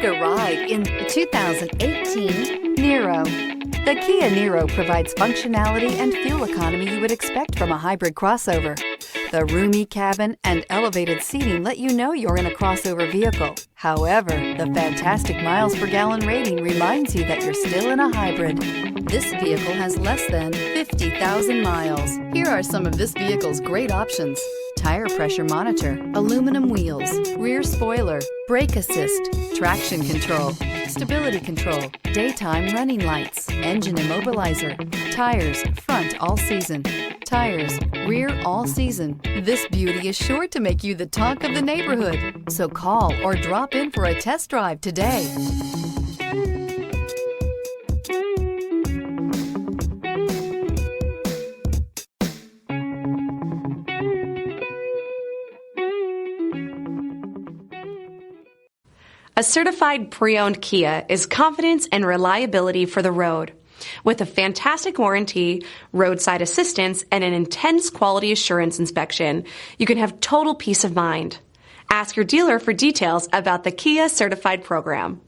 Take a ride in the 2018 Niro. The Kia Niro provides functionality and fuel economy you would expect from a hybrid crossover. The roomy cabin and elevated seating let you know you're in a crossover vehicle. However, the fantastic miles per gallon rating reminds you that you're still in a hybrid. This vehicle has less than 50,000 miles. Here are some of this vehicle's great options: tire pressure monitor, aluminum wheels, rear spoiler, brake assist, traction control, stability control, daytime running lights, engine immobilizer, tires front all season, tires rear all season. This beauty is sure to make you the talk of the neighborhood. So call or drop in for a test drive today. A certified pre-owned Kia is confidence and reliability for the road. With a fantastic warranty, roadside assistance, and an intense quality assurance inspection, you can have total peace of mind. Ask your dealer for details about the Kia Certified program.